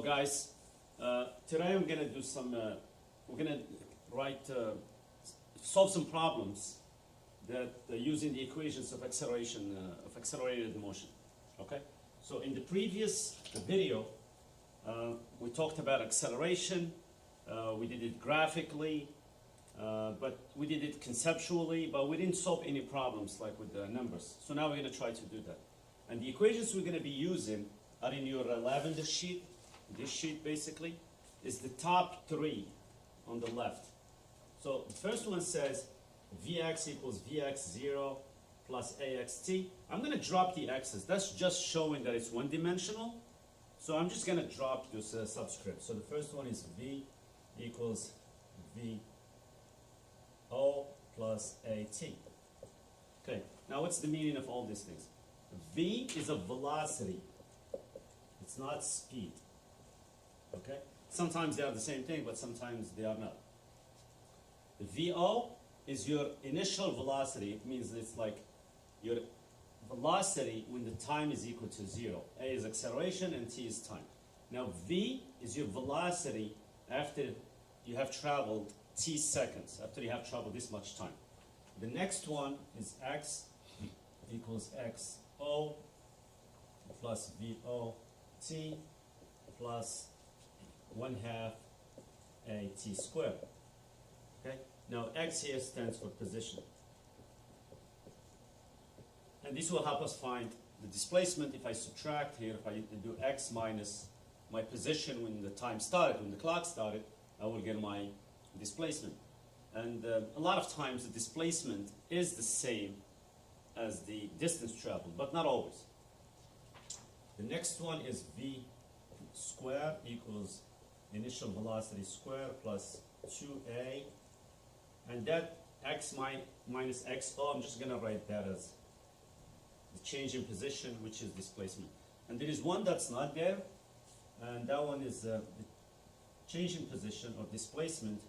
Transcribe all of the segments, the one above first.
Hello guys, today I'm gonna do some, we're gonna solve some problems that using the equations of acceleration, of accelerated motion, okay? So in the previous video, we talked about acceleration, we did it graphically, but we did it conceptually, but we didn't solve any problems like with the numbers. So now we're gonna try to do that. And the equations we're gonna be using are in your lavender sheet. This sheet basically is the top three on the left. So the first one says Vx equals Vx0 plus AXT. I'm going to drop the x's. That's just showing that it's one-dimensional. So I'm just going to drop this subscript. So the first one is V equals VO plus AT. Okay, now what's the meaning of all these things? V is a velocity. It's not speed. Okay? Sometimes they are the same thing, but sometimes they are not. The VO is your initial velocity. It means it's like your velocity when the time is equal to 0. A is acceleration and T is time. Now V is your velocity after you have traveled T seconds, after you have traveled this much time. The next one is X equals XO plus VOT plus 1/2 AT squared. Okay? Now X here stands for position. And this will help us find the displacement. If I subtract here, if I do X minus my position when the time started, when the clock started, I will get my displacement. And a lot of times the displacement is the same as the distance traveled, but not always. The next one is V squared equals initial velocity squared plus 2A. And that X minus XO, I'm just going to write that as the change in position, which is displacement. And there is one that's not there, and that one is the change in position or displacement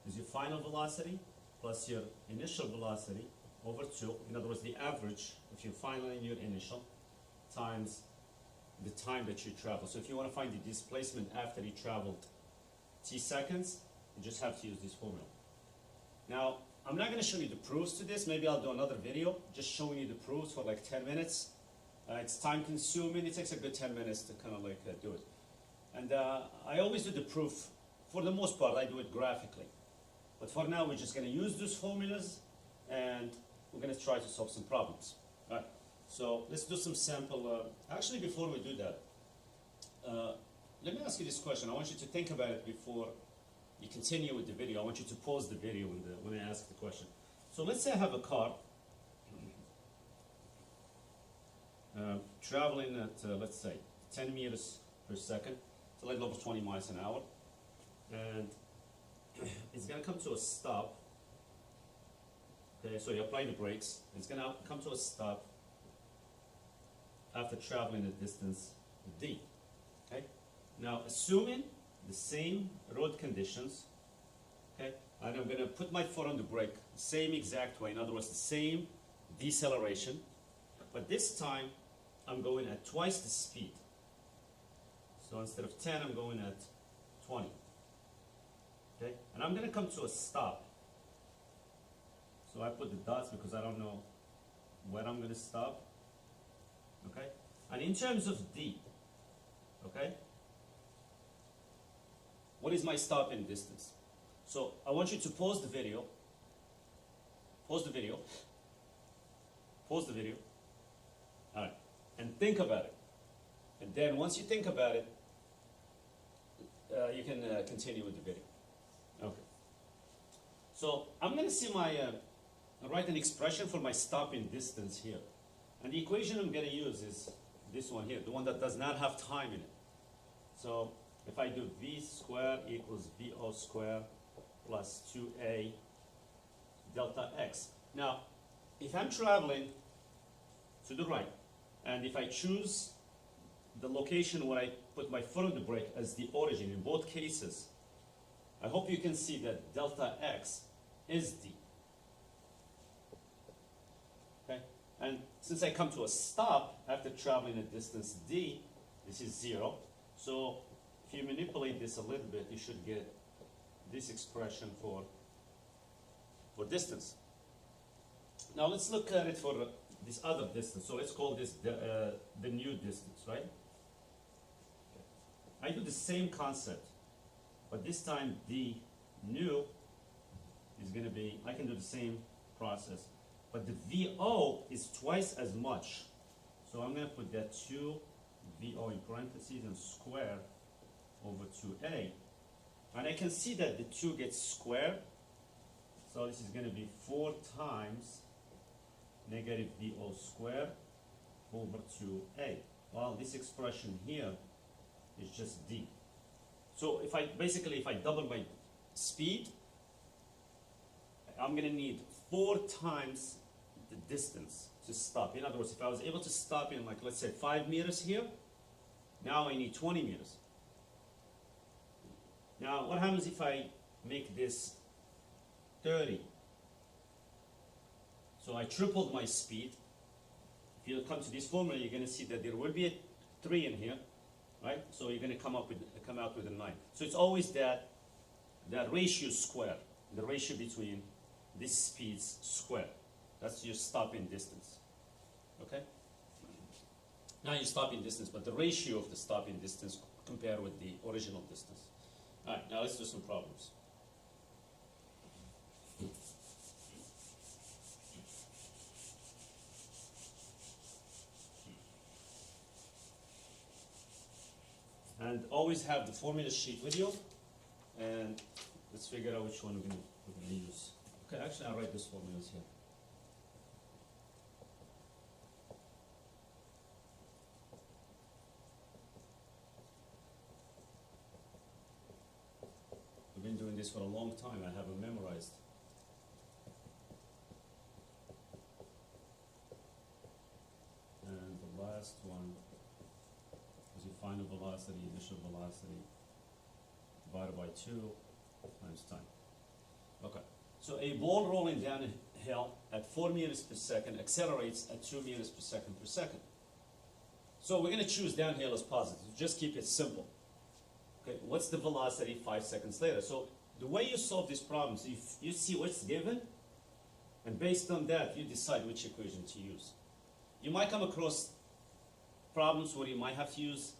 is your final velocity plus your initial velocity over 2. In other words, the average of your final and your initial times the time that you travel. So if you want to find the displacement after you traveled T seconds, you just have to use this formula. Now, I'm not going to show you the proofs to this. Maybe I'll do another video just showing you the proofs for like 10 minutes. It's time consuming. It takes a good 10 minutes to kind of like do it. And I always do the proof. For the most part, I do it graphically. But for now, we're just going to use those formulas and we're going to try to solve some problems. All right. So let's do some sample. Actually, before we do that, let me ask you this question. I want you to think about it before you continue with the video. I want you to pause the video when I ask the question. So let's say I have a car traveling at, let's say, 10 meters per second, so like over 20 miles an hour. And it's going to come to a stop. Okay, so you apply the brakes. It's going to come to a stop after traveling a distance D. Okay? Now, assuming the same road conditions, okay, and I'm going to put my foot on the brake the same exact way, in other words, the same deceleration, but this time I'm going at twice the speed. So instead of 10, I'm going at 20. Okay? And I'm going to come to a stop. So I put the dots because I don't know where I'm going to stop. Okay? And in terms of D, okay, what is my stopping distance? So I want you to pause the video, all right, and think about it. And then once you think about it, you can continue with the video. Okay. So I'm going to see write an expression for my stopping distance here. And the equation I'm going to use is this one here, the one that does not have time in it. So if I do V squared equals VO squared plus 2A delta X. Now, if I'm traveling to the right, and if I choose the location where I put my foot on the brake as the origin in both cases, I hope you can see that delta X is D. Okay? And since I come to a stop after traveling a distance D, this is 0. So if you manipulate this a little bit, you should get this expression for distance. Now let's look at it for this other distance. So let's call this the new distance, right? I do the same concept, but this time the new is going to be, I can do the same process, but the VO is twice as much. So I'm going to put that 2 VO in parentheses and square over 2A. And I can see that the 2 gets squared. So this is going to be 4 times negative VO squared over 2A. Well, this expression here is just D. So if I double my speed, I'm going to need 4 times the distance to stop. In other words, if I was able to stop in, like, let's say 5 meters here, now I need 20 meters. Now, what happens if I make this 30? So I tripled my speed. If you come to this formula, you're going to see that there will be a 3 in here, right? So you're going to come out with a 9. So it's always that ratio square, the ratio between these speeds square. That's your stopping distance. Okay? Now you stopping distance, but the ratio of the stopping distance compared with the original distance. All right, now let's do some problems. And always have the formula sheet with you, and let's figure out which one we're going to use. Okay, actually I'll write these formulas here. We've been doing this for a long time. I have them memorized. And the last one is your final velocity, initial velocity, divided by 2 times time. Okay, so a ball rolling down a hill at 4 meters per second accelerates at 2 meters per second. So we're going to choose downhill as positive. Just keep it simple. Okay, what's the velocity 5 seconds later? So the way you solve these problems, you see what's given, and based on that, you decide which equation to use. You might come across problems where you might have to use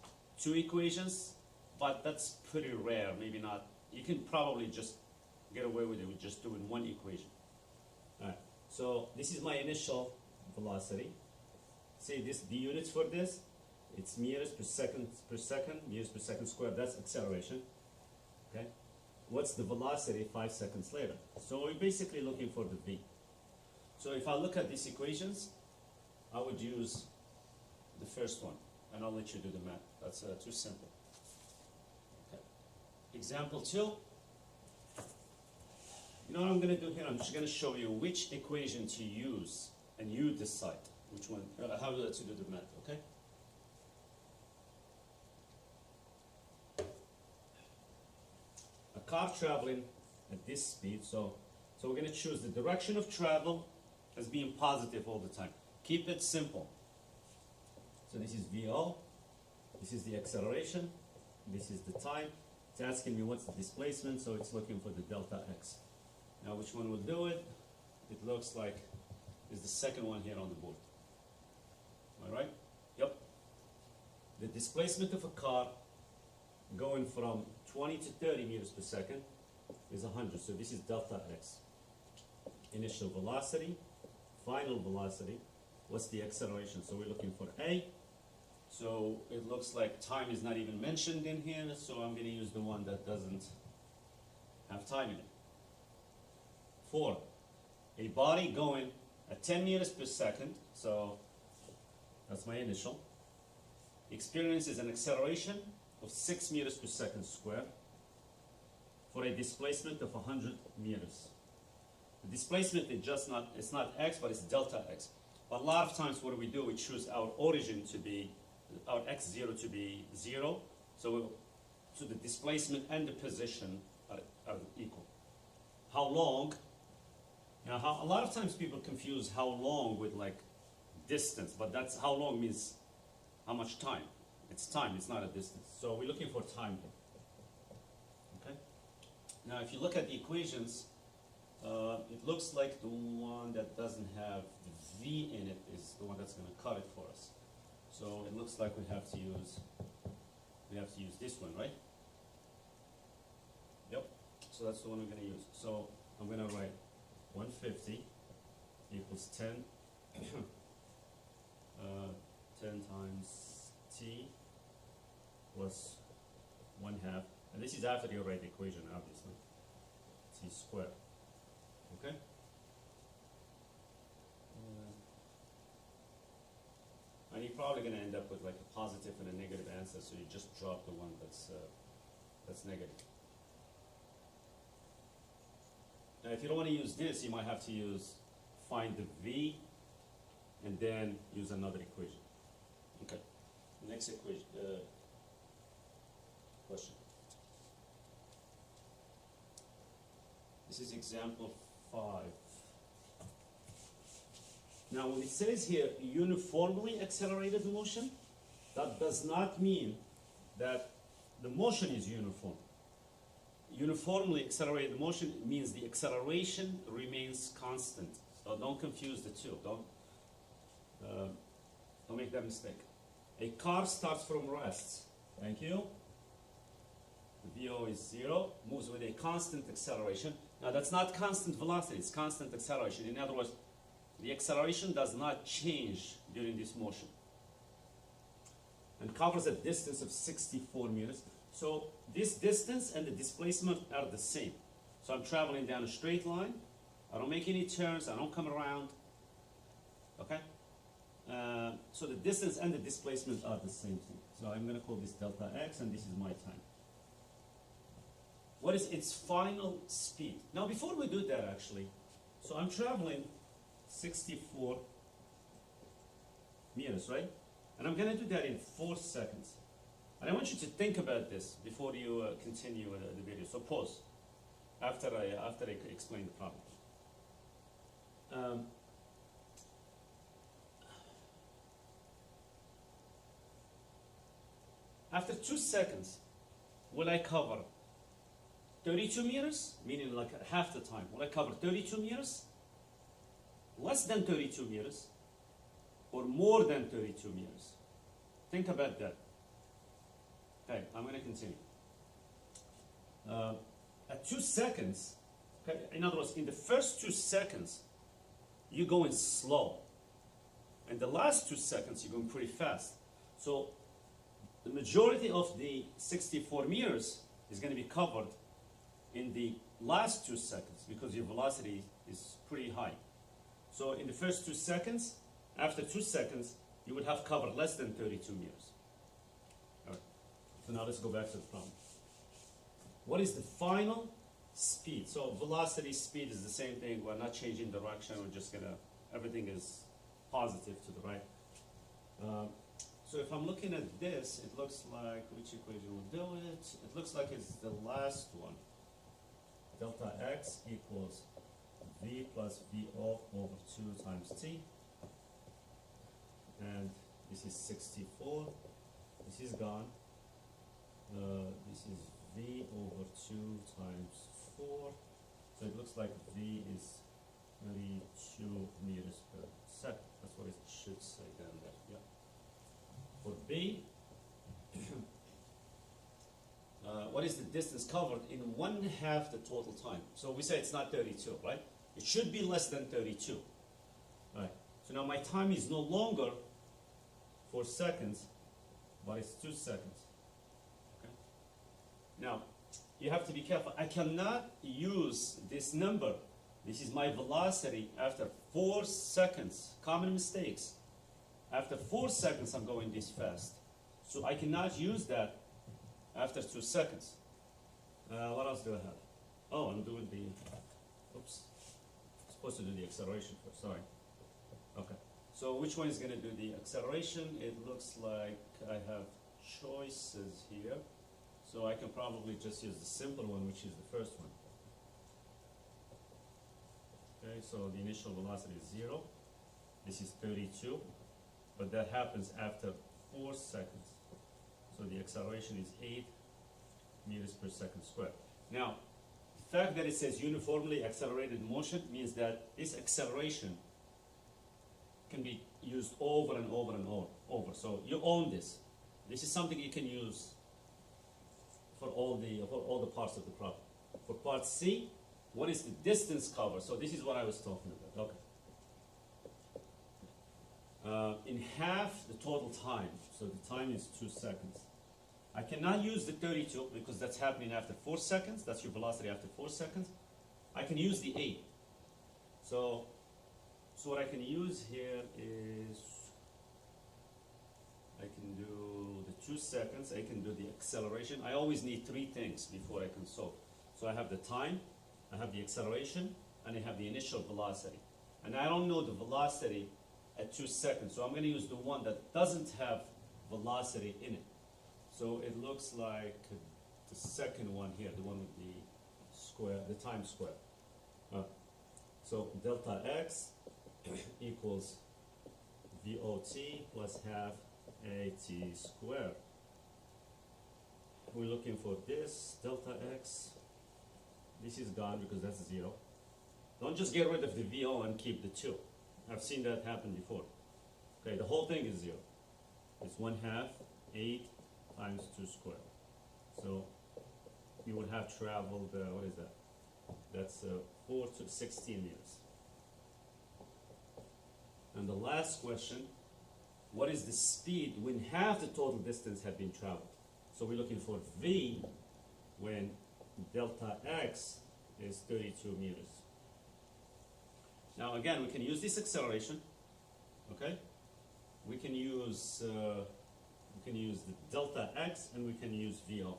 2 equations, but that's pretty rare, maybe not. You can probably just get away with it with just doing 1 equation. All right, so this is my initial velocity. See this, the units for this, it's meters per second, meters per second squared, that's acceleration. Okay, what's the velocity 5 seconds later? So we're basically looking for the V. So if I look at these equations, I would use the first one, and I'll let you do the math. That's too simple. Okay. Example 2. You know what I'm going to do here? I'm just going to show you which equation to use, and you decide which one, how to do the math, okay? A car traveling at this speed, so we're going to choose the direction of travel as being positive all the time. Keep it simple. So this is VO, this is the acceleration, this is the time. It's asking me what's the displacement, so it's looking for the delta x. Now which one will do it? It looks like it's the second one here on the board. Am I right? Yep. The displacement of a car going from 20 to 30 meters per second is 100, so this is delta x. Initial velocity, final velocity, what's the acceleration? So we're looking for A. So it looks like time is not even mentioned in here, so I'm going to use the one that doesn't have time in it. 4. A body going at 10 meters per second, so that's my initial, experiences an acceleration of 6 meters per second squared for a displacement of 100 meters. The displacement is just not, it's not x, but it's delta x. But a lot of times what do? We choose our origin to be, our x0 to be 0. So the displacement and the position are equal. How long? Now, a lot of times people confuse how long with like distance, but that's how long means how much time. It's time, it's not a distance. So we're looking for time here. Now, if you look at the equations, it looks like the one that doesn't have the v in it is the one that's going to cut it for us. So it looks like we have to use this one, right? Yep. So that's the one we're going to use. So I'm going to write 150 equals 10 10 times t plus 1/2, and this is after you write the equation, obviously, t squared. Okay? And you're probably going to end up with like a positive and a negative answer, so you just drop the one that's negative. Now, if you don't want to use this, you might have to find the v and then use another equation. Okay. Next equation. Question. This is example 5. Now, when it says here uniformly accelerated motion, that does not mean that the motion is uniform. Uniformly accelerated motion means the acceleration remains constant. So don't confuse the two. Don't make that mistake. A car starts from rest. Thank you. The VO is 0, moves with a constant acceleration. Now that's not constant velocity, it's constant acceleration. In other words, the acceleration does not change during this motion. And covers a distance of 64 meters. So this distance and the displacement are the same. So I'm traveling down a straight line. I don't make any turns, I don't come around. Okay? So the distance and the displacement are the same thing. So I'm going to call this delta x, and this is my time. What is its final speed? Now before we do that actually, so I'm traveling 64 meters, right? And I'm going to do that in 4 seconds. And I want you to think about this before you continue the video. So pause after I explain the problem. After 2 seconds, will I cover 32 meters, meaning like half the time? Will I cover 32 meters, less than 32 meters, or more than 32 meters? Think about that. Okay, I'm going to continue. At 2 seconds, okay, in other words, in the first 2 seconds, you're going slow. And the last 2 seconds, you're going pretty fast. So the majority of the 64 meters is going to be covered in the last 2 seconds because your velocity is pretty high. So in the first 2 seconds, after 2 seconds, you would have covered less than 32 meters. All right. So now let's go back to the problem. What is the final speed? So velocity, speed is the same thing. We're not changing direction. We're just gonna, everything is positive to the right. So if I'm looking at this, it looks like, which equation will do it? It looks like it's the last one. Delta x equals v plus VO over 2 times t. And this is 64. This is gone. This is v over 2 times 4. So it looks like v is 32 meters per second. That's what it should say down there. Yeah. For B, what is the distance covered in 1/2 the total time? So we say it's not 32, right? It should be less than 32. All right. So now my time is no longer 4 seconds, but it's 2 seconds. Okay. Now, you have to be careful. I cannot use this number. This is my velocity after 4 seconds. Common mistakes. After 4 seconds, I'm going this fast. So I cannot use that after 2 seconds. What else do I have? Oh, I'm doing the, oops. I'm supposed to do the acceleration first, sorry. Okay. So which one is going to do the acceleration? It looks like I have choices here. So I can probably just use the simple one, which is the first one. Okay, so the initial velocity is 0. This is 32. But that happens after 4 seconds. So the acceleration is 8 meters per second squared. Now, The fact that it says uniformly accelerated motion means that this acceleration can be used over and over and over. So you own this. This is something you can use for all the parts of the problem. For part C, what is the distance covered? So this is what I was talking about. Okay. In half the total time, so the time is 2 seconds. I cannot use the 32 because that's happening after 4 seconds. That's your velocity after 4 seconds. I can use the 8. So what I can use here is I can do the 2 seconds. I can do the acceleration. I always need 3 things before I can solve. So I have the time, I have the acceleration, and I have the initial velocity. And I don't know the velocity at 2 seconds, so I'm going to use the one that doesn't have velocity in it. So it looks like the second one here, the one with the square, the time square. So delta x equals VOT plus half AT squared. We're looking for this delta x. This is gone because that's 0. Don't just get rid of the VO and keep the 2. I've seen that happen before. Okay, the whole thing is 0. It's 1/2 8 times 2 squared. So you would have traveled, what is that? That's 4 to 16 meters. And the last question, what is the speed when half the total distance had been traveled? So we're looking for V when delta x is 32 meters. Now again, we can use this acceleration, okay? We can use the delta x and we can use VO.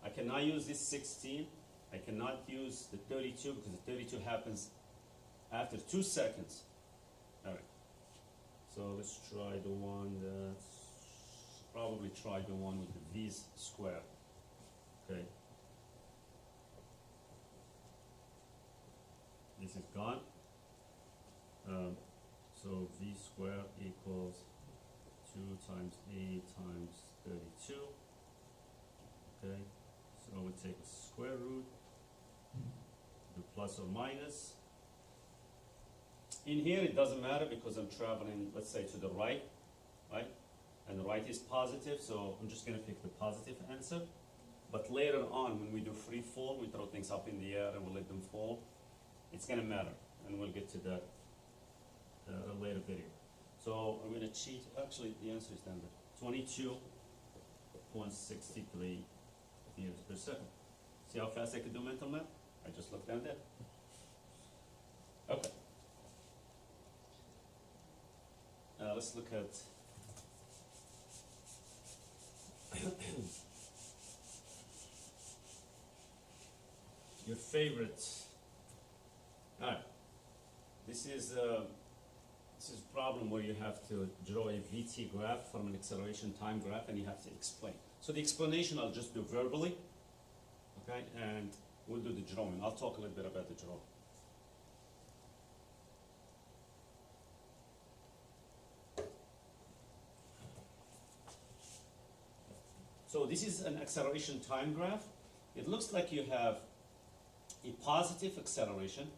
I cannot use this 16. I cannot use the 32 because the 32 happens after 2 seconds. All right. So let's try the one that's probably try the one with the V's square. Okay. This is gone. So V square equals 2 times 8 times 32. Okay. So we take a square root, do plus or minus. In here it doesn't matter because I'm traveling, let's say, to the right, right? And the right is positive, so I'm just going to pick the positive answer. But later on, when we do free fall, we throw things up in the air and we let them fall, it's going to matter. And we'll get to that in a later video. So I'm going to cheat. Actually, the answer is down there. 22.63 meters per second. See how fast I could do mental math? I just looked down there. Okay. Let's look at your favorite. All right. This is a problem where you have to draw a VT graph from an acceleration time graph, and you have to explain. So the explanation I'll just do verbally, okay, and we'll do the drawing. I'll talk a little bit about the drawing. So this is an acceleration time graph. It looks like you have a positive acceleration,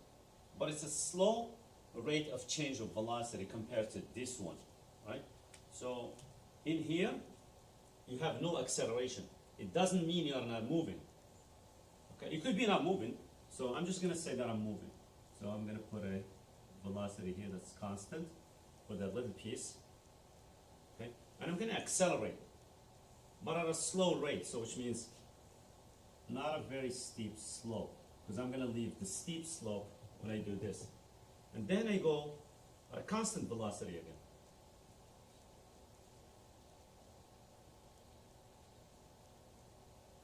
but it's a slow rate of change of velocity compared to this one, right? So in here, you have no acceleration. It doesn't mean you are not moving. Okay, you could be not moving, so I'm just going to say that I'm moving. So I'm going to put a velocity here that's constant for that little piece, okay? And I'm going to accelerate, but at a slow rate, so which means not a very steep slope, because I'm going to leave the steep slope when I do this. And then I go at a constant velocity again.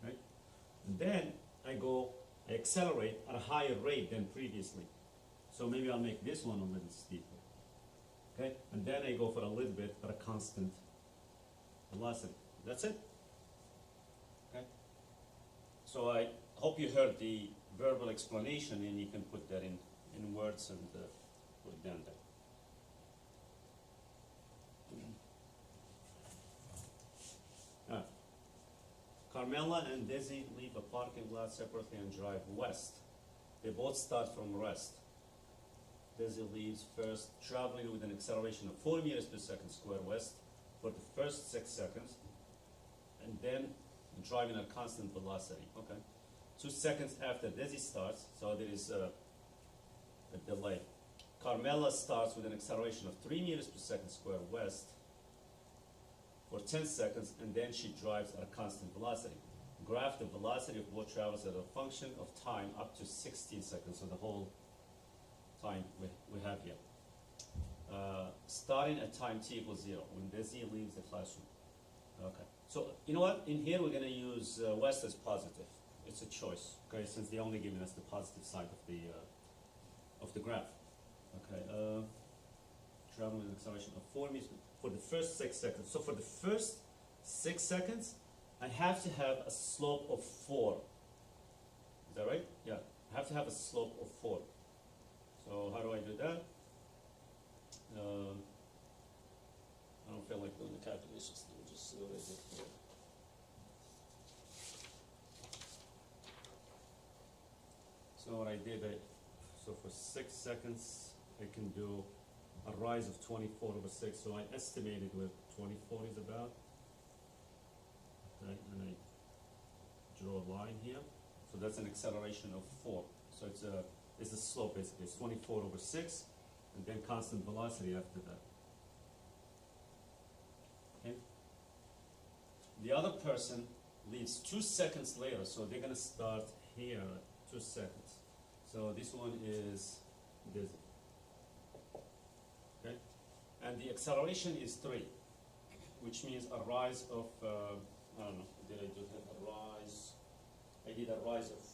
Right? And then I accelerate at a higher rate than previously. So maybe I'll make this one a little steeper. Okay? And then I go for a little bit at a constant velocity. That's it. Okay? So I hope you heard the verbal explanation, and you can put that in words and put it down there. Carmela and Desi leave a parking lot separately and drive west. They both start from rest. Desi leaves first, traveling with an acceleration of 4 meters per second square west for the first 6 seconds, and then driving at constant velocity. Okay. 2 seconds after Desi starts, so there is a delay. Carmela starts with an acceleration of 3 meters per second square west for 10 seconds, and then she drives at a constant velocity. Graph the velocity of both travels as a function of time up to 16 seconds, so the whole time we have here. Starting at time t equals 0, when Desi leaves the classroom. Okay, so you know what? In here we're going to use west as positive. It's a choice, okay, since they only given us the positive side of the graph. Okay, traveling with an acceleration of 4 meters for the first 6 seconds. So for the first 6 seconds, I have to have a slope of 4. Is that right? Yeah, I have to have a slope of 4. So how do I do that? I don't feel like doing the calculations. Let me just see what I did here. So what I did, so for 6 seconds, I can do a rise of 24 over 6. So I estimated what 24 is about. Okay, and I draw a line here. So that's an acceleration of 4. So it's a slope basically. It's 24 over 6, and then constant velocity after that. Okay. The other person leaves 2 seconds later, so they're going to start here at 2 seconds. So this one is this. Okay, and the acceleration is 3, which means a rise of I don't know. Did I do a rise? I did a rise of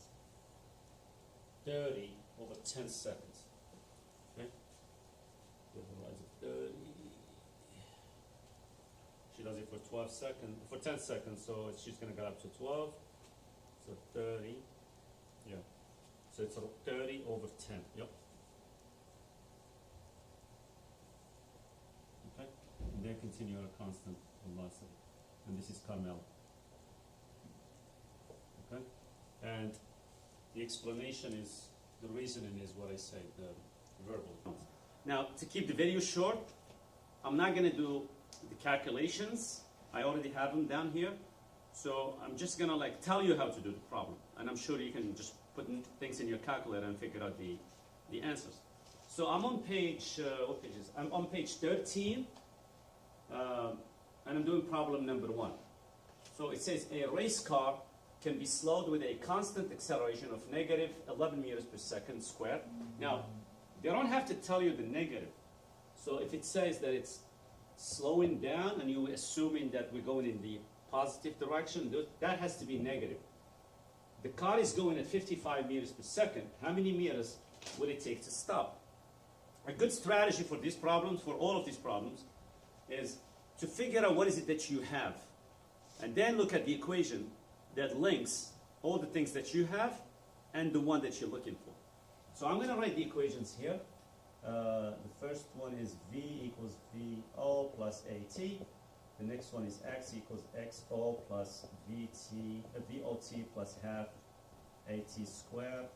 30 over 10 seconds. Okay, did a rise of 30. She does it for 12 seconds, for 10 seconds, so she's going to go up to 12. So 30, yeah. So it's 30 over 10, yep. Okay, and then continue at a constant velocity. And this is Carmel. Okay, and the explanation is, the reasoning is what I say, the verbal. Now, to keep the video short, I'm not going to do the calculations. I already have them down here. So I'm just going to like tell you how to do the problem. And I'm sure you can just put things in your calculator and figure out the answers. So I'm on page, what page is? I'm on page 13. And I'm doing problem number 1. So it says a race car can be slowed with a constant acceleration of negative 11 meters per second squared. Now, they don't have to tell you the negative. So if it says that it's slowing down and you're assuming that we're going in the positive direction, that has to be negative. The car is going at 55 meters per second. How many meters will it take to stop? A good strategy for these problems, for all of these problems, is to figure out what is it that you have. And then look at the equation that links all the things that you have and the one that you're looking for. So I'm going to write the equations here. The first one is V equals VO plus AT. The next one is X equals XO plus VOT plus half AT squared.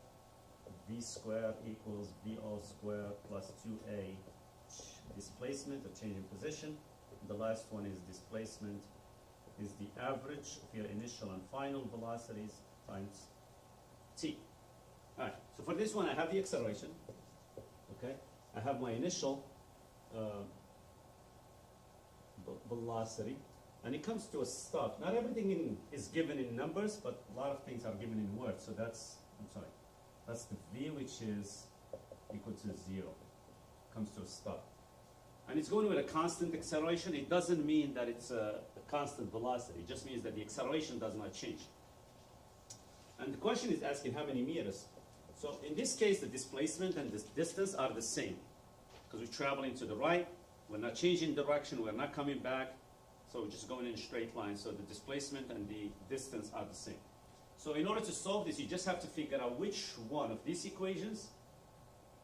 V squared equals VO squared plus 2A displacement, or change in position. The last one is displacement, is the average of your initial and final velocities times t. All right, so for this one I have the acceleration, okay? I have my initial velocity, and it comes to a stop. Not everything is given in numbers, but a lot of things are given in words. So that's, that's the v, which is equal to 0. Comes to a stop. And it's going with a constant acceleration. It doesn't mean that it's a constant velocity. It just means that the acceleration does not change. And the question is asking how many meters. So in this case, the displacement and the distance are the same, because we're traveling to the right. We're not changing direction. We're not coming back. So we're just going in a straight line. So the displacement and the distance are the same. So in order to solve this, you just have to figure out which one of these equations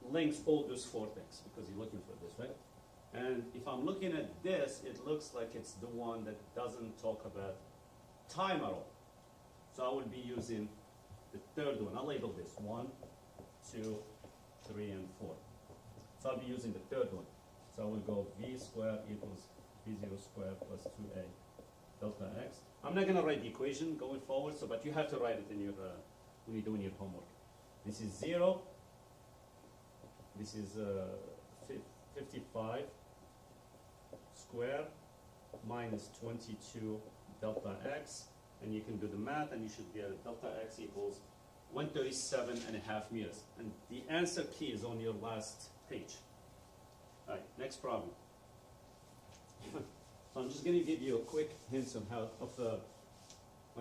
links all those 4 things, because you're looking for this, right? And if I'm looking at this, it looks like it's the one that doesn't talk about time at all. So I will be using the third one. I'll label this 1, 2, 3, and 4. So I'll be using the third one. So I will go v squared equals v0 squared plus 2a delta x. I'm not going to write the equation going forward, so but you have to write it in your when you're doing your homework. This is 0. This is 55 squared minus 22 delta x, and you can do the math, and you should get delta x equals 137.5 meters. And the answer key is on your last page. All right, next problem. So I'm just going to give you a quick hint on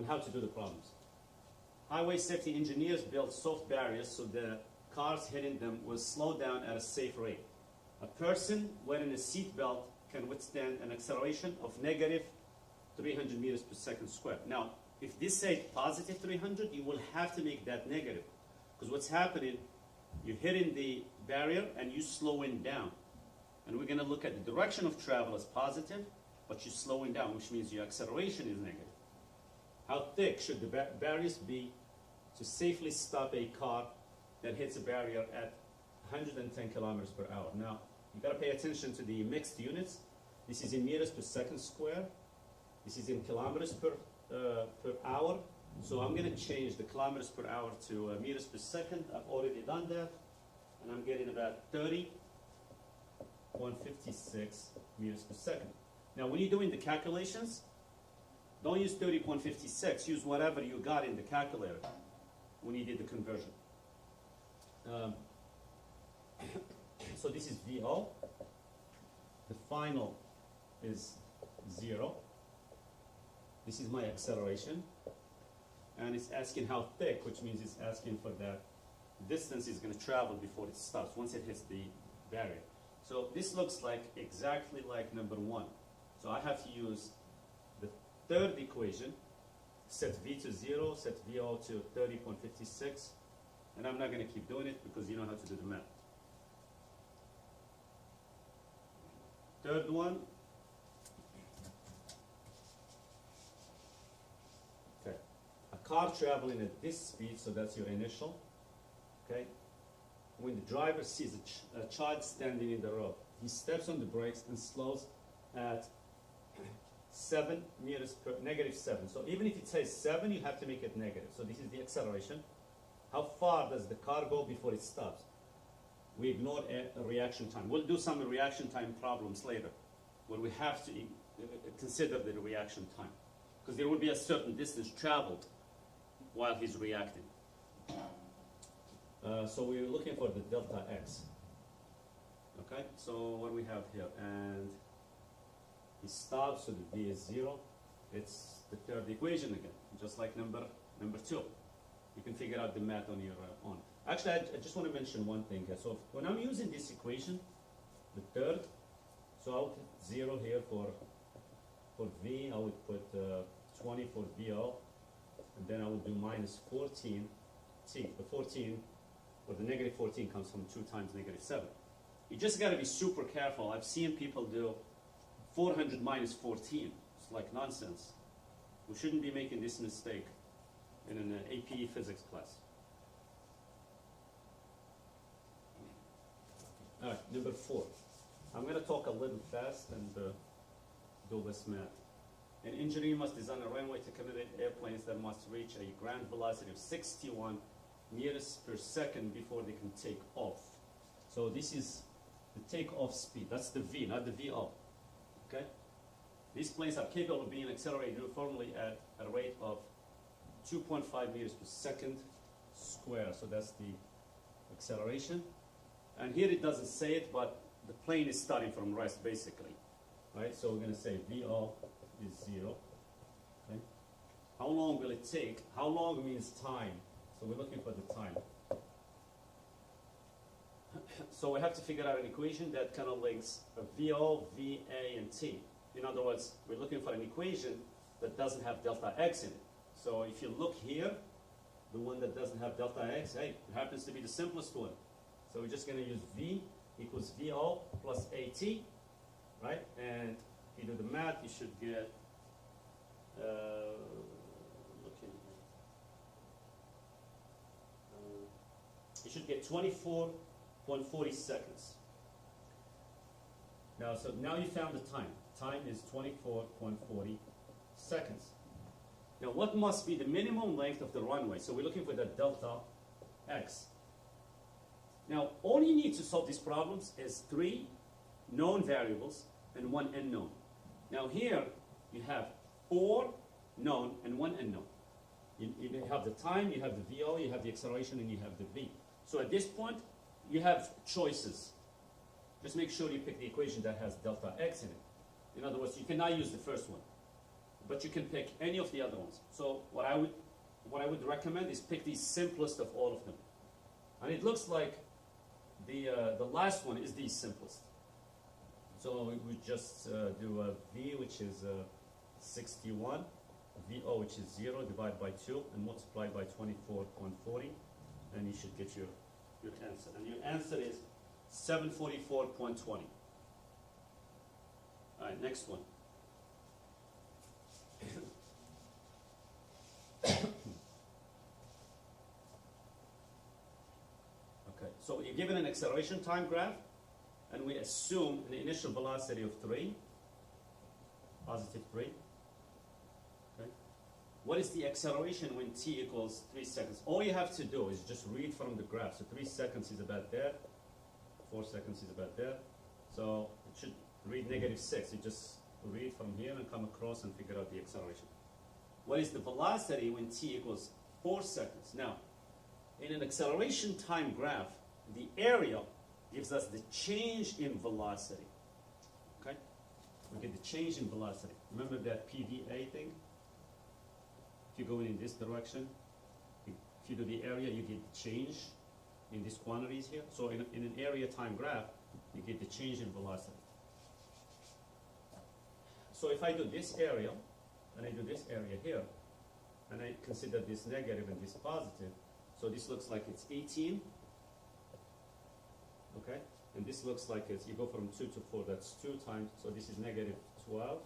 how to do the problems. Highway safety engineers built soft barriers so the cars hitting them will slow down at a safe rate. A person wearing a seat belt can withstand an acceleration of negative 300 meters per second squared. Now, if this said positive 300, you will have to make that negative. Because what's happening, you're hitting the barrier and you're slowing down. And we're going to look at the direction of travel as positive, but you're slowing down, which means your acceleration is negative. How thick should the barriers be to safely stop a car that hits a barrier at 110 kilometers per hour? Now, you got to pay attention to the mixed units. This is in meters per second square. This is in kilometers per hour. So I'm going to change the kilometers per hour to meters per second. I've already done that. And I'm getting about 30.56 meters per second. Now, when you're doing the calculations, don't use 30.56. Use whatever you got in the calculator when you did the conversion. So this is VO. The final is 0. This is my acceleration. And it's asking how thick, which means it's asking for that distance it's going to travel before it stops, once it hits the barrier. So this looks like exactly like number 1. So I have to use the third equation, set V to 0, set VO to 30.56, and I'm not going to keep doing it because you know how to do the math. Third one, okay, a car traveling at this speed, so that's your initial, okay? When the driver sees a child standing in the road, he steps on the brakes and slows at 7 meters per, negative 7. So even if it says 7, you have to make it negative. So this is the acceleration. How far does the car go before it stops? We ignore a reaction time. We'll do some reaction time problems later where we have to consider the reaction time, because there will be a certain distance traveled while he's reacting. So we're looking for the delta x. Okay, so what do we have here? And he stops, so the v is 0. It's the third equation again, just like number 2. You can figure out the math on your own. Actually, I just want to mention one thing here. So when I'm using this equation, the third, so I'll put 0 here for v. I would put 20 for VO, and then I would do minus 14t. The 14, or the negative 14 comes from 2 times negative 7. You just got to be super careful. I've seen people do 400 minus 14. It's like nonsense. We shouldn't be making this mistake in an AP physics class. All right, number 4. I'm going to talk a little fast and do less math. An engineer must design a runway to accommodate airplanes that must reach a ground velocity of 61 meters per second before they can take off. So this is the takeoff speed. That's the V, not the VO. Okay? These planes are capable of being accelerated uniformly at a rate of 2.5 meters per second square. So that's the acceleration. And here it doesn't say it, but the plane is starting from rest, basically. Right? So we're going to say VO is 0. Okay? How long will it take? How long means time. So we're looking for the time. So we have to figure out an equation that kind of links VO, VA, and T. In other words, we're looking for an equation that doesn't have delta x in it. So if you look here, the one that doesn't have delta x, hey, it happens to be the simplest one. So we're just going to use V equals VO plus AT, right? And if you do the math, you should get, you should get 24.40 seconds. Now, so now you found the time. Time is 24.40 seconds. Now, what must be the minimum length of the runway? So we're looking for the delta x. Now, all you need to solve these problems is 3 known variables and 1 unknown. Now here, you have 4 known and 1 unknown. You have the time, you have the VO, you have the acceleration, and you have the V. So at this point, you have choices. Just make sure you pick the equation that has delta x in it. In other words, you cannot use the first one, but you can pick any of the other ones. So what I would recommend is pick the simplest of all of them. And it looks like the last one is the simplest. So we would just do a V, which is 61, VO, which is 0, divided by 2, and multiply by 24.40, and you should get your answer. And your answer is 744.20. All right, next one. Okay, so you're given an acceleration time graph, and we assume an initial velocity of 3, positive 3. Okay. What is the acceleration when t equals 3 seconds? All you have to do is just read from the graph. So 3 seconds is about there, 4 seconds is about there. So it should read -6. You just read from here and come across and figure out the acceleration. What is the velocity when t equals 4 seconds? Now, in an acceleration time graph, the area gives us the change in velocity. Okay? We get the change in velocity. Remember that PVA thing? If you're going in this direction, if you do the area, you get the change in these quantities here. So in an area time graph, you get the change in velocity. So if I do this area, and I do this area here, and I consider this negative and this positive, so this looks like it's 18. Okay, and this looks like it's, you go from 2 to 4, that's 2 times, so this is -12.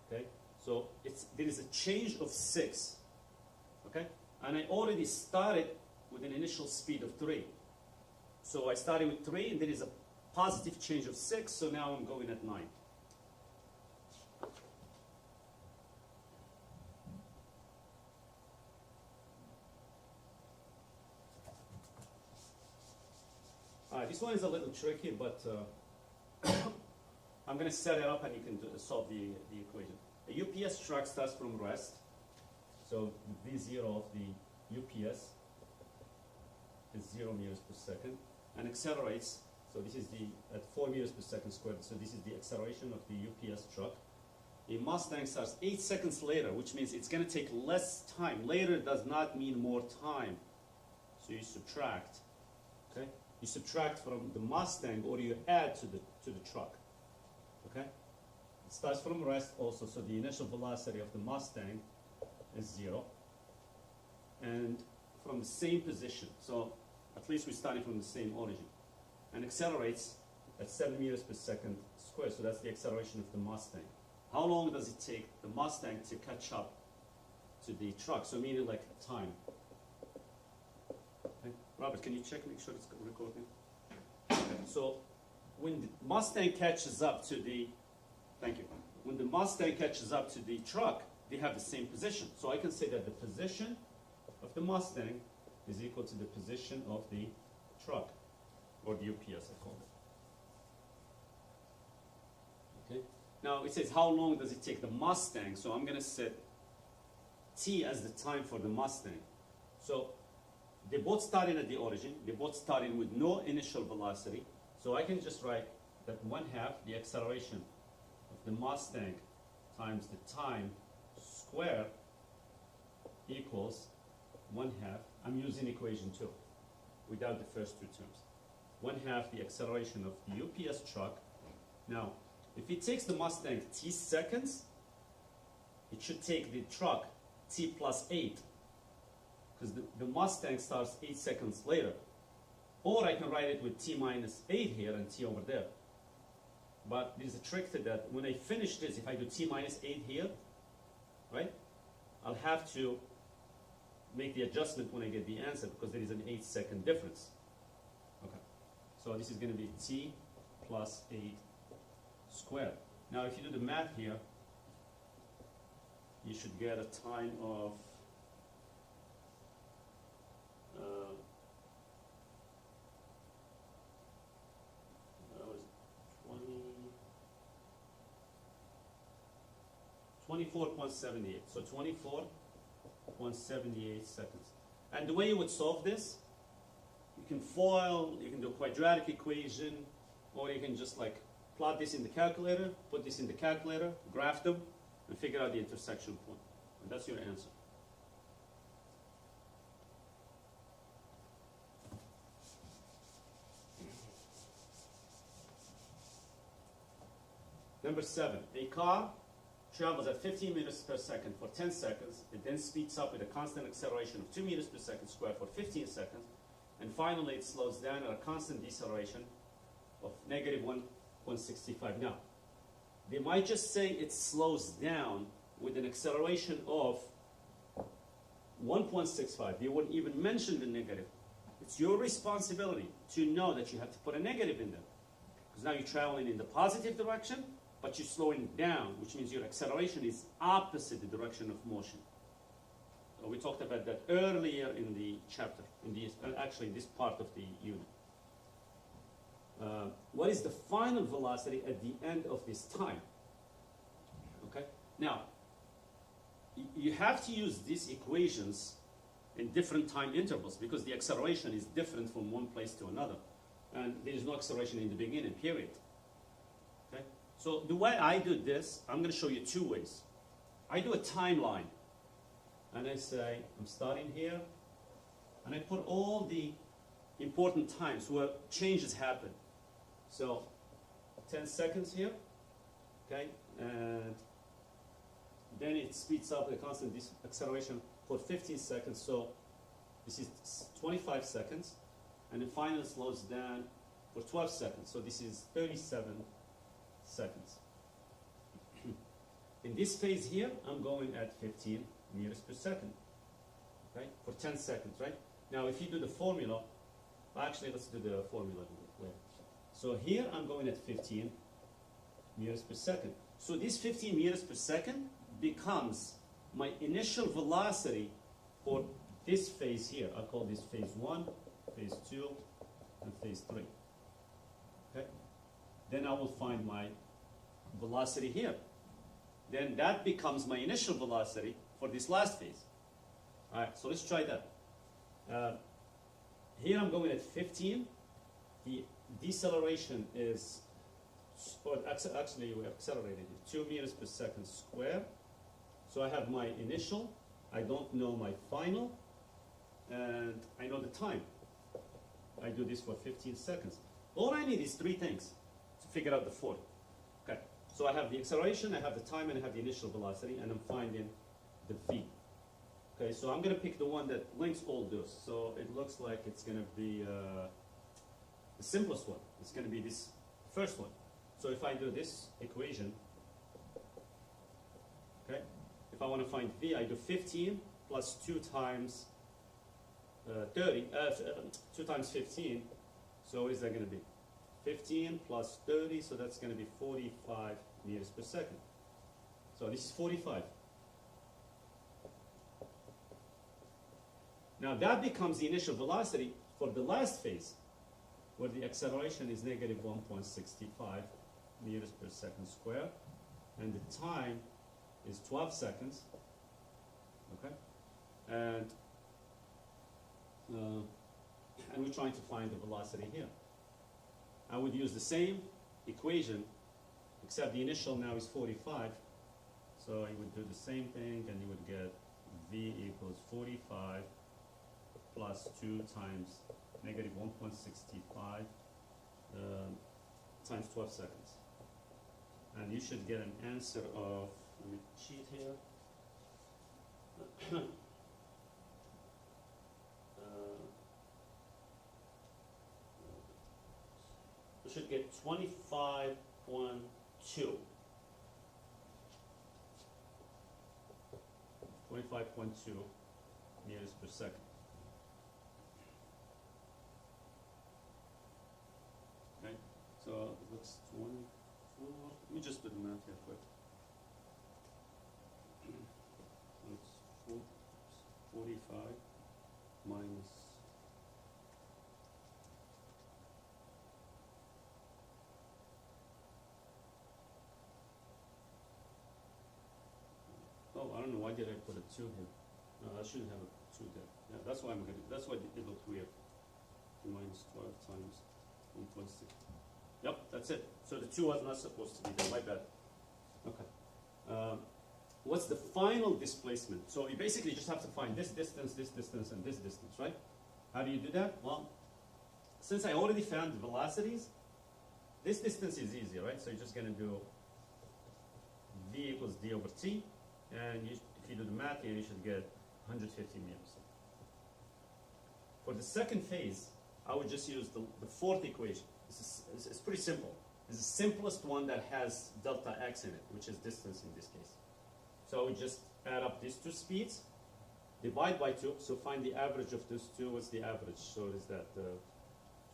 Okay, so there is a change of 6. Okay, and I already started with an initial speed of 3. So I started with 3, and there is a positive change of 6, so now I'm going at 9. This one is a little tricky, but I'm going to set it up and you can solve the equation. A UPS truck starts from rest, so V0 of the UPS is 0 meters per second, and accelerates, so this is at 4 meters per second squared, so this is the acceleration of the UPS truck. A Mustang starts 8 seconds later, which means it's going to take less time. Later does not mean more time, so you subtract, okay? You subtract from the Mustang or you add to the truck. Okay? It starts from rest also, so the initial velocity of the Mustang is 0. And from the same position, so at least we're starting from the same origin. And accelerates at 7 meters per second squared, so that's the acceleration of the Mustang. How long does it take the Mustang to catch up to the truck? So meaning like time. Robert, can you check, make sure it's recording? Okay. So when the Mustang catches up to the, thank you. When the Mustang catches up to the truck, they have the same position. So I can say that the position of the Mustang is equal to the position of the truck, or the UPS, I call it. Okay. Now it says how long does it take the Mustang? So I'm going to set t as the time for the Mustang. So they both started at the origin. They both started with no initial velocity. So I can just write that 1/2 the acceleration of the Mustang times the time squared equals 1/2. I'm using equation 2 without the first 2 terms. 1/2 the acceleration of the UPS truck. Now, if it takes the Mustang t seconds, it should take the truck t plus 8. Because the Mustang starts 8 seconds later. Or I can write it with t minus 8 here and t over there. But there's a trick to that. When I finish this, if I do t minus 8 here, right, I'll have to make the adjustment when I get the answer because there is an 8-second difference. Okay, so this is going to be t plus 8 squared. Now if you do the math here, you should get a time of 24.78. So 24.78 seconds. And the way you would solve this, you can FOIL, you can do a quadratic equation, or you can just like plot this in the calculator, put this in the calculator, graph them, and figure out the intersection point. And that's your answer. Number 7, a car travels at 15 meters per second for 10 seconds. It then speeds up with a constant acceleration of 2 meters per second squared for 15 seconds. And finally, it slows down at a constant deceleration of negative 1.65. Now, they might just say it slows down with an acceleration of 1.65. They wouldn't even mention the negative. It's your responsibility to know that you have to put a negative in there. Because now you're traveling in the positive direction, but you're slowing down, which means your acceleration is opposite the direction of motion. So we talked about that earlier in the chapter, actually this part of the unit. What is the final velocity at the end of this time? Okay. Now, you have to use these equations in different time intervals because the acceleration is different from one place to another. And there is no acceleration in the beginning, period. Okay? So the way I do this, I'm going to show you 2 ways. I do a timeline. And I say, I'm starting here. And I put all the important times where changes happen. So 10 seconds here. Okay? And then it speeds up with a constant acceleration for 15 seconds. So this is 25 seconds. And then finally slows down for 12 seconds. So this is 37 seconds. In this phase here, I'm going at 15 meters per second, right? For 10 seconds, right? Now, if you do the formula, actually, let's do the formula later. So here, I'm going at 15 meters per second. So this 15 meters per second becomes my initial velocity for this phase here. I'll call this phase 1, phase 2, and phase 3. Okay? Then I will find my velocity here. Then that becomes my initial velocity for this last phase. All right, so let's try that. Here I'm going at 15. The deceleration is, or actually we accelerated it, 2 meters per second squared. So I have my initial, I don't know my final, and I know the time. I do this for 15 seconds. All I need is 3 things to figure out the 4. Okay, so I have the acceleration, I have the time, and I have the initial velocity, and I'm finding the v. Okay, so I'm going to pick the one that links all those. So it looks like it's going to be the simplest one. It's going to be this first one. So if I do this equation, okay, if I want to find v, I do 15 plus 2 times 2 times 15. So what is that going to be? 15 plus 30, so that's going to be 45 meters per second. So this is 45. Now that becomes the initial velocity for the last phase, where the acceleration is negative 1.65 meters per second squared, and the time is 12 seconds. Okay, and we're trying to find the velocity here. I would use the same equation, except the initial now is 45. So I would do the same thing, and you would get v equals 45 plus 2 times negative 1.65 times 12 seconds. And you should get an answer of, let me cheat here. You should get 25.2. 25.2 meters per second. Okay, so that's 24. Let me just do the math here quick. So it's 45 minus. Oh, I don't know, why did I put a 2 here? No, I shouldn't have a 2 there. Yeah, that's why that's why it looked weird. Minus 12 times 1.6. Yep, that's it. So the 2 was not supposed to be there, my bad. Okay. What's the final displacement? So you basically just have to find this distance, and this distance, right? How do you do that? Well, since I already found the velocities, this distance is easy, right? So you're just going to do v equals d over t. And if you do the math here, you should get 150 meters. For the second phase, I would just use the fourth equation. It's pretty simple. It's the simplest one that has delta x in it, which is distance in this case. So we just add up these two speeds, divide by 2, so find the average of those two. What's the average? So is that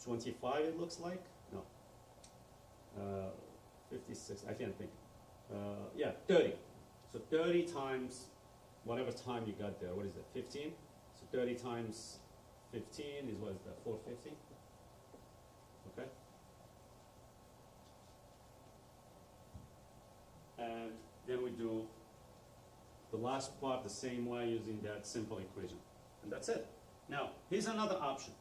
25 it looks like? No. 56, I can't think. Yeah, 30. So 30 times whatever time you got there. What is that, 15? So 30 times 15 is, what is that, 450? Okay. And then we do the last part the same way using that simple equation. And that's it. Now, here's another option,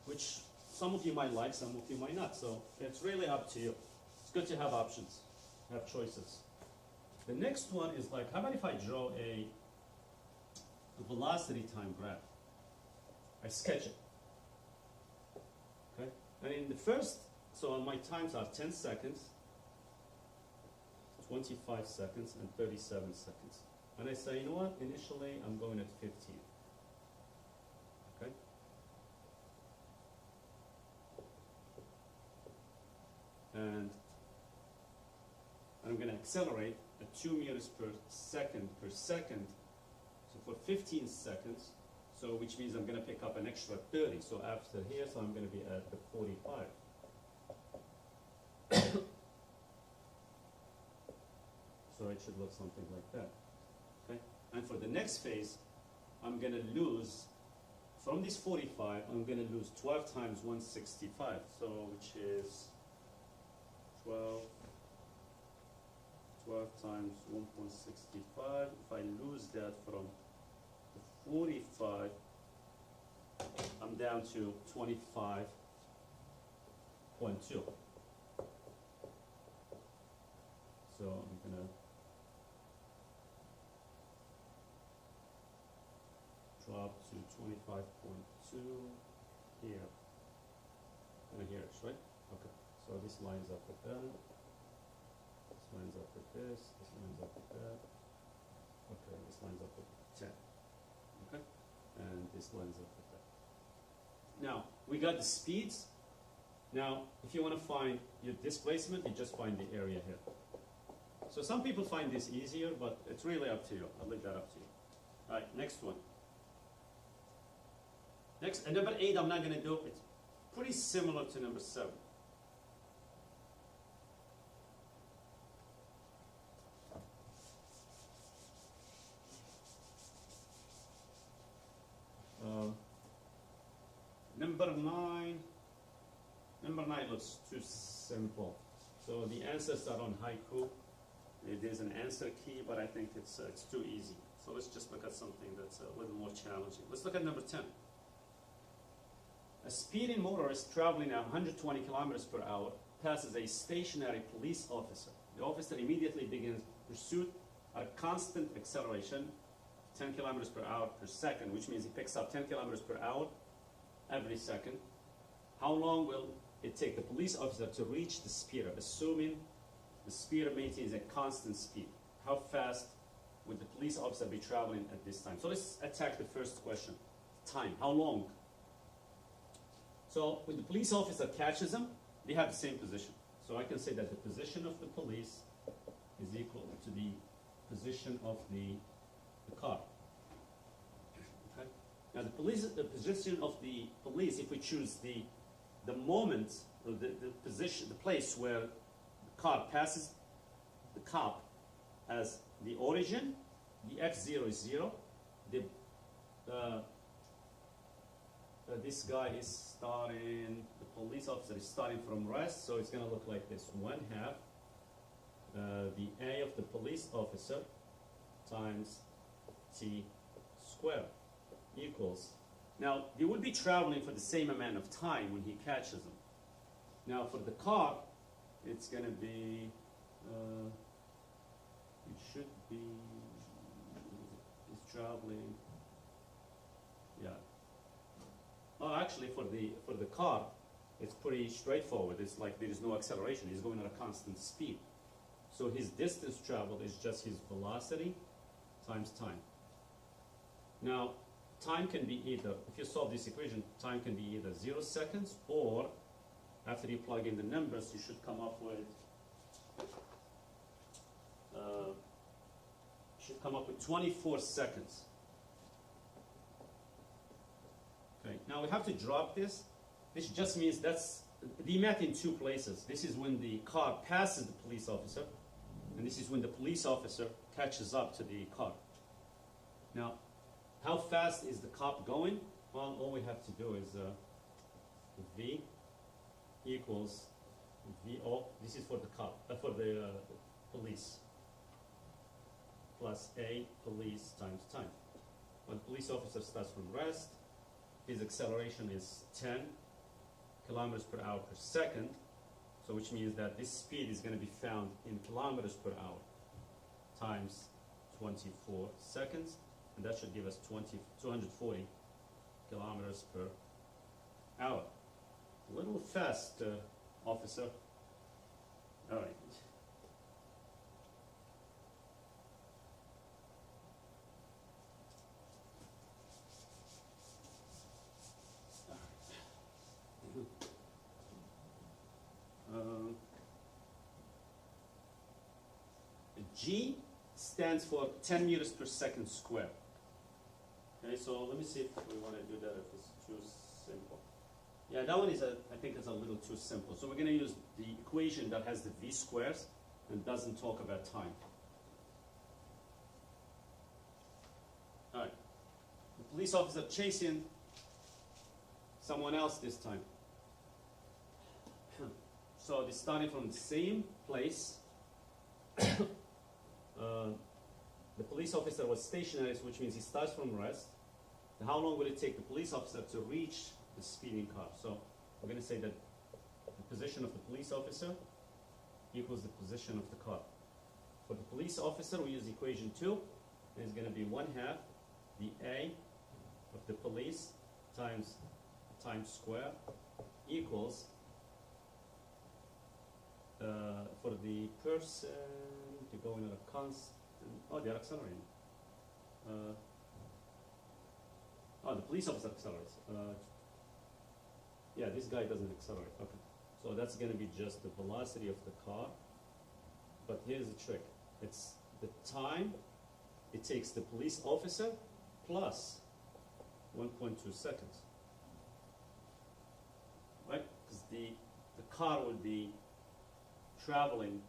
which some of you might like, some of you might not. So it's really up to you. It's good to have options, have choices. The next one is like, how about if I draw a velocity time graph? I sketch it. Okay? And in the first, so my times are 10 seconds, 25 seconds, and 37 seconds. And I say, you know what? Initially, I'm going at 15. Okay? And I'm going to accelerate at 2 meters per second. So for 15 seconds, so which means I'm going to pick up an extra 30. So after here, so I'm going to be at the 45. So it should look something like that. Okay? And for the next phase, I'm going to lose, from this 45, I'm going to lose 12 times 165. So which is 12 times 1.65. If I lose that from the 45, I'm down to 25.2. So I'm going to drop to 25.2 here. And here, right? Okay. So this lines up with that. This lines up with this. This lines up with that. Okay, this lines up with 10. Okay? And this lines up with that. Now, we got the speeds. Now, if you want to find your displacement, you just find the area here. So some people find this easier, but it's really up to you. I'll leave that up to you. All right, next one. Next, and number 8, I'm not going to do. It's pretty similar to number 7. Number 9 looks too simple. So the answers are on haiku. There's an answer key, but I think it's too easy. So let's just look at something that's a little more challenging. Let's look at number 10. A speeding motorist traveling at 120 kilometers per hour passes a stationary police officer. The officer immediately begins pursuit at a constant acceleration, 10 kilometers per hour per second, which means he picks up 10 kilometers per hour every second. How long will it take the police officer to reach the speeder, assuming the speeder maintains a constant speed? How fast would the police officer be traveling at this time? So let's attack the first question. Time. How long? So when the police officer catches him, they have the same position. So I can say that the position of the police is equal to the position of the car. Okay. Now the position of the police, if we choose the moment, or the position, the place where the car passes the cop as the origin, the x0 is 0. This guy is starting, the police officer is starting from rest, so it's going to look like this: 1/2 the A of the police officer times t squared equals. Now, they will be traveling for the same amount of time when he catches them. Now, for the car, it's going to be, it should be, it's traveling, yeah. Oh, actually, for the car, it's pretty straightforward. It's like there is no acceleration. He's going at a constant speed. So his distance traveled is just his velocity times time. Now, time can be either, if you solve this equation, time can be either 0 seconds, or after you plug in the numbers, you should come up with 24 seconds. Okay, now we have to drop this. This just means that's the math in two places. This is when the car passes the police officer, and this is when the police officer catches up to the car. Now, how fast is the cop going? Well, all we have to do is V equals VO. This is for the cop, for the police, plus A police times time. When the police officer starts from rest, his acceleration is 10 kilometers per hour per second, so which means that this speed is going to be found in kilometers per hour times 24 seconds, and that should give us 240 kilometers per hour. A little fast, officer. All right. G stands for 10 meters per second square. Okay, so let me see if we want to do that, if it's too simple. Yeah, that one is, I think it's a little too simple. So we're going to use the equation that has the v squares and doesn't talk about time. All right. The police officer chasing someone else this time. So they're starting from the same place. The police officer was stationary, which means he starts from rest. How long will it take the police officer to reach the speeding car? So we're going to say that the position of the police officer equals the position of the car. For the police officer, we use equation 2, and it's going to be 1/2 the A of the police times time square equals, for the person to go in at a constant, oh, they're accelerating. Oh, the police officer accelerates. Yeah, this guy doesn't accelerate. Okay, so that's going to be just the velocity of the car. But here's the trick. It's the time it takes the police officer plus 1.2 seconds. Right? Because the car would be traveling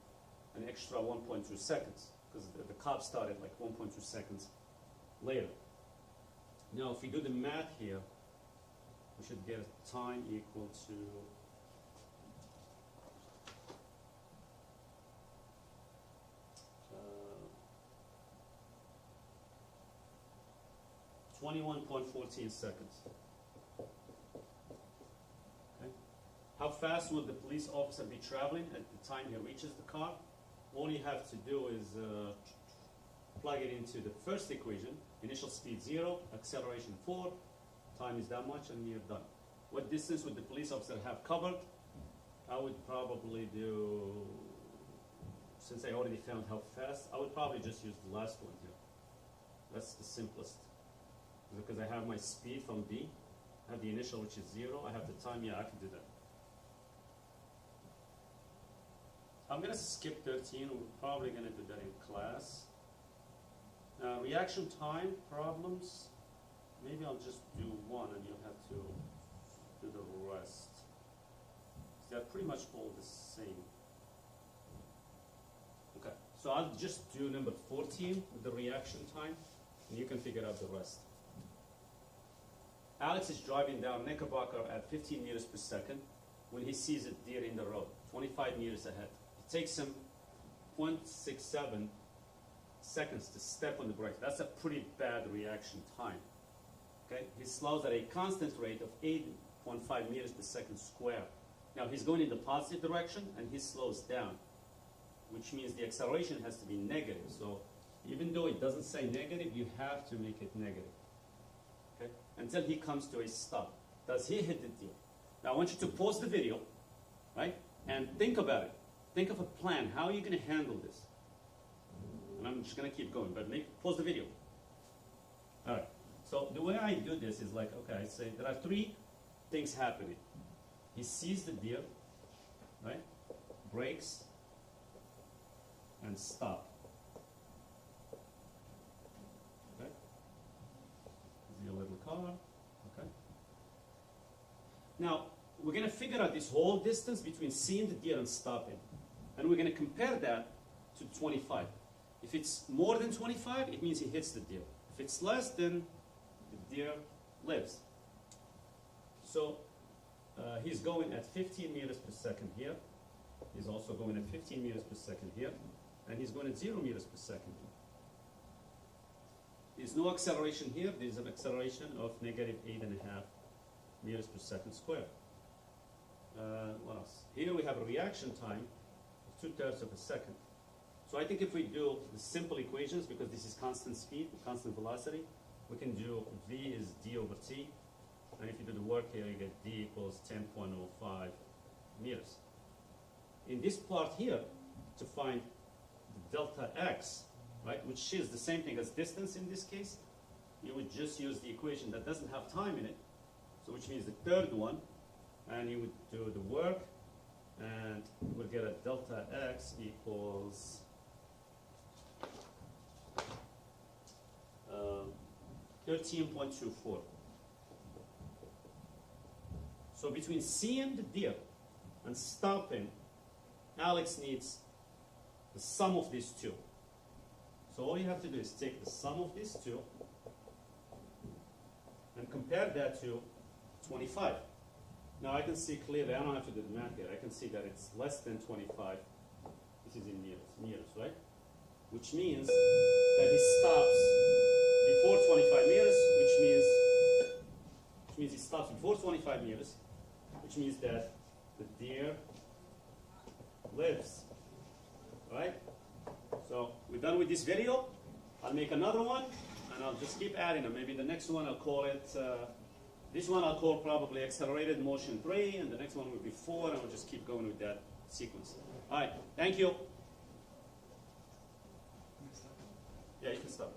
an extra 1.2 seconds, because the cop started like 1.2 seconds later. Now, if we do the math here, we should get time equal to 21.14 seconds. Okay. How fast will the police officer be traveling at the time he reaches the car? All you have to do is plug it into the first equation. Initial speed 0, acceleration 4, time is that much, and you're done. What distance would the police officer have covered? I would probably do, since I already found how fast, I would probably just use the last one here. That's the simplest. Because I have my speed from B, I have the initial, which is 0, I have the time, yeah, I can do that. I'm going to skip 13, we're probably going to do that in class. Reaction time problems. Maybe I'll just do one and you'll have to do the rest. They're pretty much all the same. Okay, so I'll just do number 14 with the reaction time, and you can figure out the rest. Alex is driving down Knickerbocker at 15 meters per second when he sees a deer in the road, 25 meters ahead. It takes him 0.67 seconds to step on the brake. That's a pretty bad reaction time. Okay, he slows at a constant rate of 8.5 meters per second square. Now he's going in the positive direction and he slows down, which means the acceleration has to be negative. So even though it doesn't say negative, you have to make it negative. Okay, until he comes to a stop. Does he hit the deer? Now I want you to pause the video, right, and think about it. Think of a plan. How are you going to handle this? And I'm just going to keep going, but pause the video. All right. So the way I do this is like, okay, I say there are three things happening. He sees the deer, right? Brakes and stop. Okay. See a little car. Okay. Now we're going to figure out this whole distance between seeing the deer and stopping, and we're going to compare that to 25. If it's more than 25, it means he hits the deer. If it's less, then the deer lives. So he's going at 15 meters per second here. He's also going at 15 meters per second here. And he's going at 0 meters per second here. There's no acceleration here. There's an acceleration of negative 8.5 meters per second square. What else? Here we have a reaction time of 2/3 of a second. So I think if we do the simple equations, because this is constant speed, constant velocity, we can do V is d over t. And if you do the work here, you get d equals 10.05 meters. In this part here, to find the delta x, right, which is the same thing as distance in this case, you would just use the equation that doesn't have time in it, so which means the third one, and you would do the work, and we'll get a delta x equals 13.24. So between seeing the deer and stopping, Alex needs the sum of these two. So all you have to do is take the sum of these two and compare that to 25. Now I can see clearly, I don't have to do the math here, I can see that it's less than 25. This is in meters, right? Which means that he stops before 25 meters, which means he stops before 25 meters, which means that the deer lives, right? So we're done with this video. I'll make another one, and I'll just keep adding them. Maybe the next one I'll call it, this one I'll call probably accelerated motion 3, and the next one will be 4, and we'll just keep going with that sequence. All right, thank you. Yeah, you can stop.